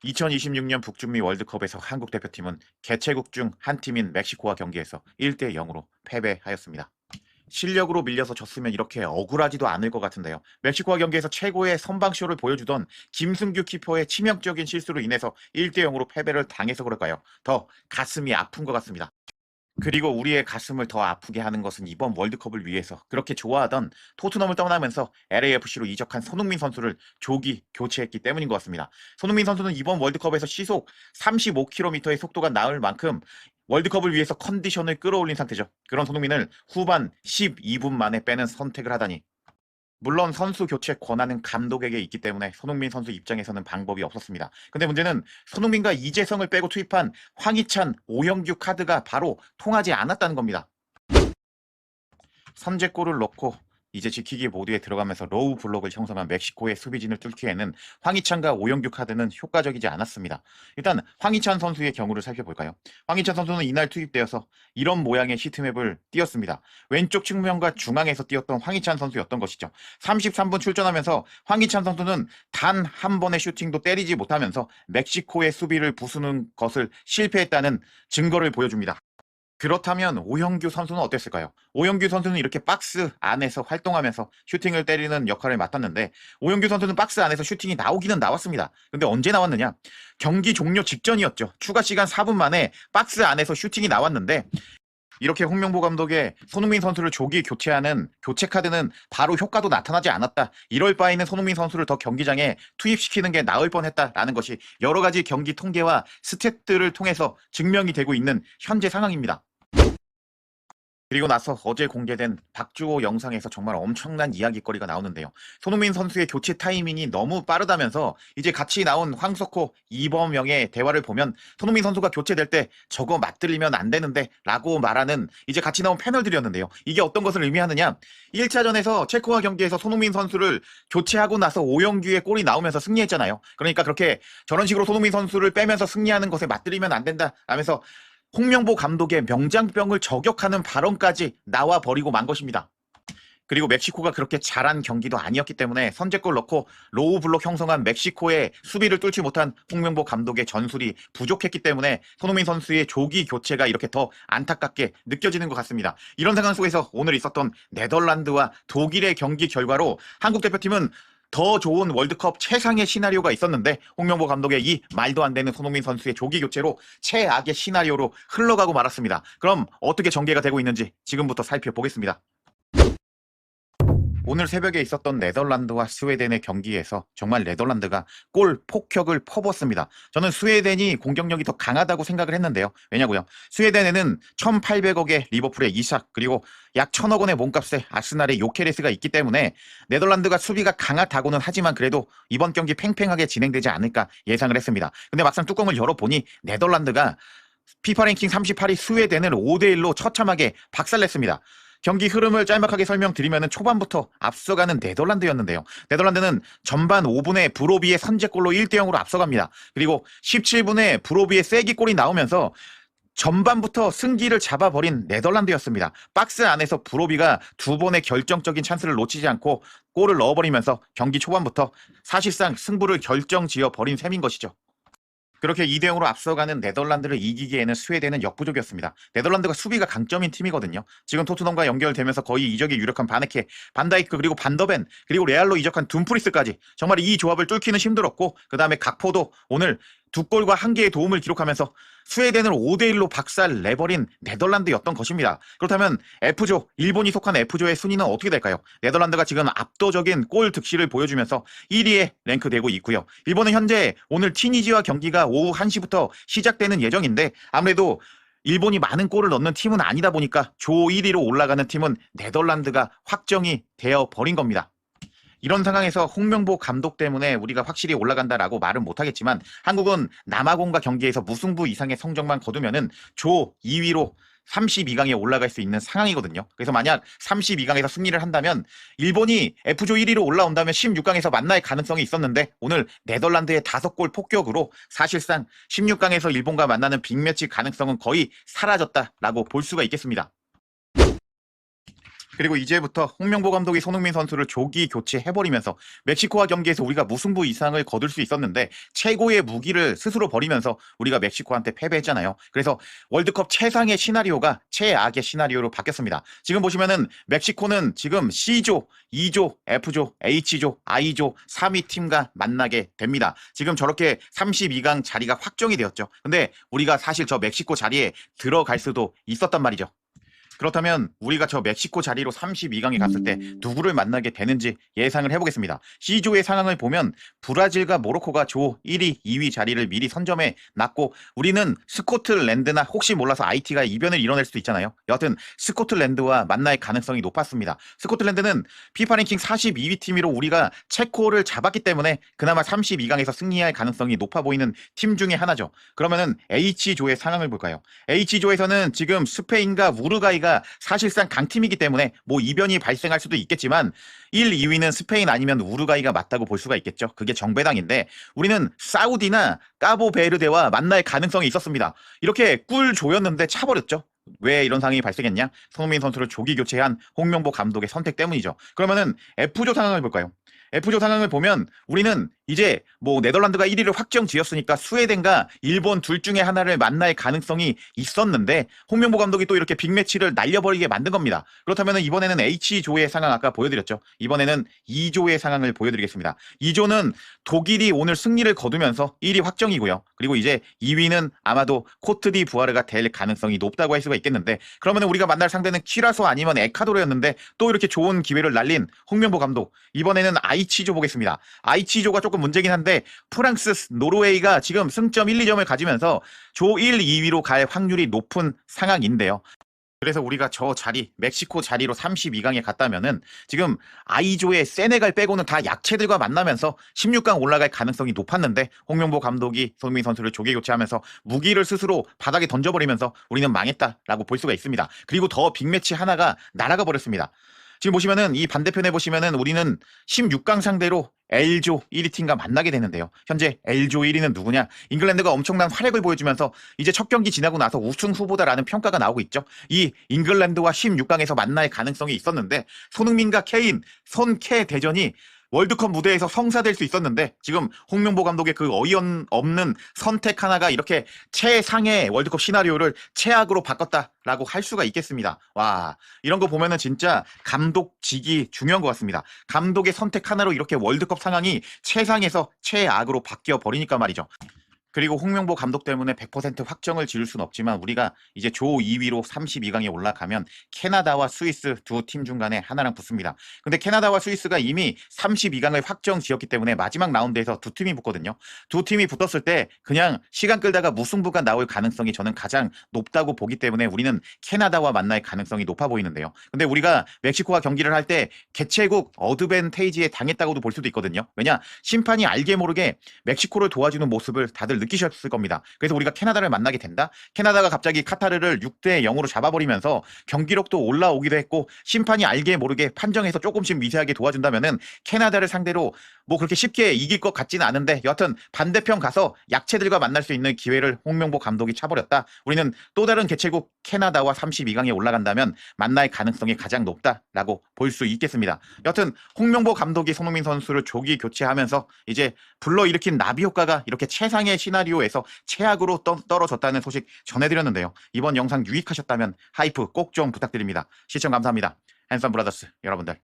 2026년 북중미 월드컵에서 한국 대표팀은 개최국 중 한 팀인 멕시코와 경기에서 1대 0으로 패배하였습니다. 실력으로 밀려서 졌으면 이렇게 억울하지도 않을 것 같은데요. 멕시코와 경기에서 최고의 선방쇼를 보여주던 김승규 키퍼의 치명적인 실수로 인해서 1대 0으로 패배를 당해서 그럴까요? 더 가슴이 아픈 것 같습니다. 그리고 우리의 가슴을 더 아프게 하는 것은 이번 월드컵을 위해서 그렇게 좋아하던 토트넘을 떠나면서 LAFC로 이적한 손흥민 선수를 조기 교체했기 때문인 것 같습니다. 손흥민 선수는 이번 월드컵에서 시속 35km의 속도가 나을 만큼 월드컵을 위해서 컨디션을 끌어올린 상태죠. 그런 손흥민을 후반 12분 만에 빼는 선택을 하다니, 물론 선수 교체 권한은 감독에게 있기 때문에 손흥민 선수 입장에서는 방법이 없었습니다. 근데 문제는 손흥민과 이재성을 빼고 투입한 황희찬, 오영규 카드가 바로 통하지 않았다는 겁니다. 선제골을 넣고 이제 지키기 모드에 들어가면서 로우 블록을 형성한 멕시코의 수비진을 뚫기에는 황희찬과 오영규 카드는 효과적이지 않았습니다. 일단 황희찬 선수의 경우를 살펴볼까요? 황희찬 선수는 이날 투입되어서 이런 모양의 시트맵을 띄었습니다. 왼쪽 측면과 중앙에서 띄었던 황희찬 선수였던 것이죠. 33분 출전하면서 황희찬 선수는 단 한 번의 슈팅도 때리지 못하면서 멕시코의 수비를 부수는 것을 실패했다는 증거를 보여줍니다. 그렇다면 오영규 선수는 어땠을까요? 오영규 선수는 이렇게 박스 안에서 활동하면서 슈팅을 때리는 역할을 맡았는데, 오영규 선수는 박스 안에서 슈팅이 나오기는 나왔습니다. 근데 언제 나왔느냐? 경기 종료 직전이었죠. 추가 시간 4분 만에 박스 안에서 슈팅이 나왔는데, 이렇게 홍명보 감독의 손흥민 선수를 조기 교체하는 교체 카드는 바로 효과도 나타나지 않았다. 이럴 바에는 손흥민 선수를 더 경기장에 투입시키는 게 나을 뻔했다라는 것이 여러 가지 경기 통계와 스탯들을 통해서 증명이 되고 있는 현재 상황입니다. 그리고 나서 어제 공개된 박주호 영상에서 정말 엄청난 이야기거리가 나오는데요. 손흥민 선수의 교체 타이밍이 너무 빠르다면서 이제 같이 나온 황석호, 이범영의 대화를 보면 손흥민 선수가 교체될 때 저거 맞들리면 안 되는데 라고 말하는 이제 같이 나온 패널들이었는데요. 이게 어떤 것을 의미하느냐? 1차전에서 체코와 경기에서 손흥민 선수를 교체하고 나서 오영규의 골이 나오면서 승리했잖아요. 그러니까 그렇게 저런 식으로 손흥민 선수를 빼면서 승리하는 것에 맞들리면 안 된다 라면서 홍명보 감독의 명장병을 저격하는 발언까지 나와 버리고 만 것입니다. 그리고 멕시코가 그렇게 잘한 경기도 아니었기 때문에 선제골 넣고 로우 블록 형성한 멕시코의 수비를 뚫지 못한 홍명보 감독의 전술이 부족했기 때문에 손흥민 선수의 조기 교체가 이렇게 더 안타깝게 느껴지는 것 같습니다. 이런 상황 속에서 오늘 있었던 네덜란드와 독일의 경기 결과로 한국 대표팀은 더 좋은 월드컵 최상의 시나리오가 있었는데 홍명보 감독의 이 말도 안 되는 손흥민 선수의 조기 교체로 최악의 시나리오로 흘러가고 말았습니다. 그럼 어떻게 전개가 되고 있는지 지금부터 살펴보겠습니다. 오늘 새벽에 있었던 네덜란드와 스웨덴의 경기에서 정말 네덜란드가 골 폭격을 퍼부었습니다. 저는 스웨덴이 공격력이 더 강하다고 생각을 했는데요. 왜냐고요? 스웨덴에는 1,800억의 리버풀의 이삭, 그리고 약 1,000억 원의 몸값의 아스날의 요케레스가 있기 때문에 네덜란드가 수비가 강하다고는 하지만 그래도 이번 경기 팽팽하게 진행되지 않을까 예상을 했습니다. 근데 막상 뚜껑을 열어보니 네덜란드가 피파 랭킹 38위 스웨덴을 5대1로 처참하게 박살냈습니다. 경기 흐름을 짤막하게 설명드리면 초반부터 앞서가는 네덜란드였는데요. 네덜란드는 전반 5분에 브로비의 선제골로 1대 0으로 앞서갑니다. 그리고 17분에 브로비의 쐐기골이 나오면서 전반부터 승기를 잡아버린 네덜란드였습니다. 박스 안에서 브로비가 두 번의 결정적인 찬스를 놓치지 않고 골을 넣어버리면서 경기 초반부터 사실상 승부를 결정지어 버린 셈인 것이죠. 그렇게 2대 0으로 앞서가는 네덜란드를 이기기에는 스웨덴은 역부족이었습니다. 네덜란드가 수비가 강점인 팀이거든요. 지금 토트넘과 연결되면서 거의 이적이 유력한 바네케, 반다이크, 그리고 반더벤, 그리고 레알로 이적한 둠프리스까지 정말 이 조합을 뚫기는 힘들었고, 그 다음에 각포도 오늘 2골과 1개의 도움을 기록하면서 스웨덴을 5대1로 박살 내버린 네덜란드였던 것입니다. 그렇다면 F조, 일본이 속한 F조의 순위는 어떻게 될까요? 네덜란드가 지금 압도적인 골 득실을 보여주면서 1위에 랭크되고 있고요. 일본은 현재 오늘 티니지와 경기가 오후 1시부터 시작되는 예정인데, 아무래도 일본이 많은 골을 넣는 팀은 아니다 보니까 조 1위로 올라가는 팀은 네덜란드가 확정이 되어 버린 겁니다. 이런 상황에서 홍명보 감독 때문에 우리가 확실히 올라간다라고 말은 못하겠지만, 한국은 남아공과 경기에서 무승부 이상의 성적만 거두면은 조 2위로 32강에 올라갈 수 있는 상황이거든요. 그래서 만약 32강에서 승리를 한다면 일본이 F조 1위로 올라온다면 16강에서 만날 가능성이 있었는데, 오늘 네덜란드의 5골 폭격으로 사실상 16강에서 일본과 만나는 빅매치 가능성은 거의 사라졌다라고 볼 수가 있겠습니다. 그리고 이제부터 홍명보 감독이 손흥민 선수를 조기 교체해버리면서 멕시코와 경기에서 우리가 무승부 이상을 거둘 수 있었는데 최고의 무기를 스스로 버리면서 우리가 멕시코한테 패배했잖아요. 그래서 월드컵 최상의 시나리오가 최악의 시나리오로 바뀌었습니다. 지금 보시면은 멕시코는 지금 C조, E조, F조, H조, I조 3위 팀과 만나게 됩니다. 지금 저렇게 32강 자리가 확정이 되었죠. 근데 우리가 사실 저 멕시코 자리에 들어갈 수도 있었단 말이죠. 그렇다면 우리가 저 멕시코 자리로 32강에 갔을 때 누구를 만나게 되는지 예상을 해보겠습니다. C조의 상황을 보면 브라질과 모로코가 조 1위, 2위 자리를 미리 선점해 놨고 우리는 스코틀랜드나 혹시 몰라서 IT가 이변을 이뤄낼 수도 있잖아요. 여하튼 스코틀랜드와 만날 가능성이 높았습니다. 스코틀랜드는 피파 랭킹 42위 팀으로 우리가 체코를 잡았기 때문에 그나마 32강에서 승리할 가능성이 높아 보이는 팀 중에 하나죠. 그러면은 H조의 상황을 볼까요? H조에서는 지금 스페인과 우루과이가 사실상 강팀이기 때문에 뭐 이변이 발생할 수도 있겠지만 1, 2위는 스페인 아니면 우루과이가 맞다고 볼 수가 있겠죠. 그게 정배당인데 우리는 사우디나 까보베르데와 만날 가능성이 있었습니다. 이렇게 꿀 조였는데 차버렸죠. 왜 이런 상황이 발생했냐? 손흥민 선수를 조기 교체한 홍명보 감독의 선택 때문이죠. 그러면은 F조 상황을 볼까요? F조 상황을 보면 우리는 이제 뭐 네덜란드가 1위를 확정 지었으니까 스웨덴과 일본 둘 중에 하나를 만날 가능성이 있었는데 홍명보 감독이 또 이렇게 빅매치를 날려버리게 만든 겁니다. 그렇다면 이번에는 H조의 상황 아까 보여드렸죠. 이번에는 2조의 상황을 보여드리겠습니다. 2조는 독일이 오늘 승리를 거두면서 1위 확정이고요. 그리고 이제 2위는 아마도 코트디부아르가 될 가능성이 높다고 할 수가 있겠는데 그러면 우리가 만날 상대는 키라소 아니면 에콰도르였는데 또 이렇게 좋은 기회를 날린 홍명보 감독 이번에는 I치조 보겠습니다. I치조가 조금 문제긴 한데 프랑스, 노르웨이가 지금 승점 1, 2점을 가지면서 조 1, 2위로 갈 확률이 높은 상황인데요. 그래서 우리가 저 자리, 멕시코 자리로 32강에 갔다면은 지금 I조의 세네갈 빼고는 다 약체들과 만나면서 16강 올라갈 가능성이 높았는데 홍명보 감독이 손흥민 선수를 조기 교체하면서 무기를 스스로 바닥에 던져버리면서 우리는 망했다라고 볼 수가 있습니다. 그리고 더 빅매치 하나가 날아가 버렸습니다. 지금 보시면은 이 반대편에 보시면은 우리는 16강 상대로 L조 1위 팀과 만나게 되는데요. 현재 L조 1위는 누구냐? 잉글랜드가 엄청난 활약을 보여주면서 이제 첫 경기 지나고 나서 우승 후보다라는 평가가 나오고 있죠. 이 잉글랜드와 16강에서 만날 가능성이 있었는데 손흥민과 케인, 손케 대전이 월드컵 무대에서 성사될 수 있었는데 지금 홍명보 감독의 그 어이없는 선택 하나가 이렇게 최상의 월드컵 시나리오를 최악으로 바꿨다라고 할 수가 있겠습니다. 와, 이런 거 보면은 진짜 감독직이 중요한 것 같습니다. 감독의 선택 하나로 이렇게 월드컵 상황이 최상에서 최악으로 바뀌어 버리니까 말이죠. 그리고 홍명보 감독 때문에 100% 확정을 지을 수는 없지만 우리가 이제 조 2위로 32강에 올라가면 캐나다와 스위스 두 팀 중간에 하나랑 붙습니다. 근데 캐나다와 스위스가 이미 32강을 확정 지었기 때문에 마지막 라운드에서 두 팀이 붙거든요. 두 팀이 붙었을 때 그냥 시간 끌다가 무승부가 나올 가능성이 저는 가장 높다고 보기 때문에 우리는 캐나다와 만날 가능성이 높아 보이는데요. 근데 우리가 멕시코와 경기를 할 때 개최국 어드밴테이지에 당했다고도 볼 수도 있거든요. 왜냐? 심판이 알게 모르게 멕시코를 도와주는 모습을 다들 느끼셨을 겁니다. 그래서 우리가 캐나다를 만나게 된다. 캐나다가 갑자기 카타르를 6대 0으로 잡아버리면서 경기력도 올라오기도 했고 심판이 알게 모르게 판정해서 조금씩 미세하게 도와준다면은 캐나다를 상대로 뭐 그렇게 쉽게 이길 것 같지는 않은데 여하튼 반대편 가서 약체들과 만날 수 있는 기회를 홍명보 감독이 차버렸다. 우리는 또 다른 개최국 캐나다와 32강에 올라간다면 만날 가능성이 가장 높다라고 볼 수 있겠습니다. 여하튼 홍명보 감독이 손흥민 선수를 조기 교체하면서 이제 불러일으킨 나비 효과가 이렇게 최상의 시나리오에서 최악으로 떨어졌다는 소식 전해드렸는데요. 이번 영상 유익하셨다면 하이프 꼭 좀 부탁드립니다. 시청 감사합니다. 핸섬 브라더스 여러분들.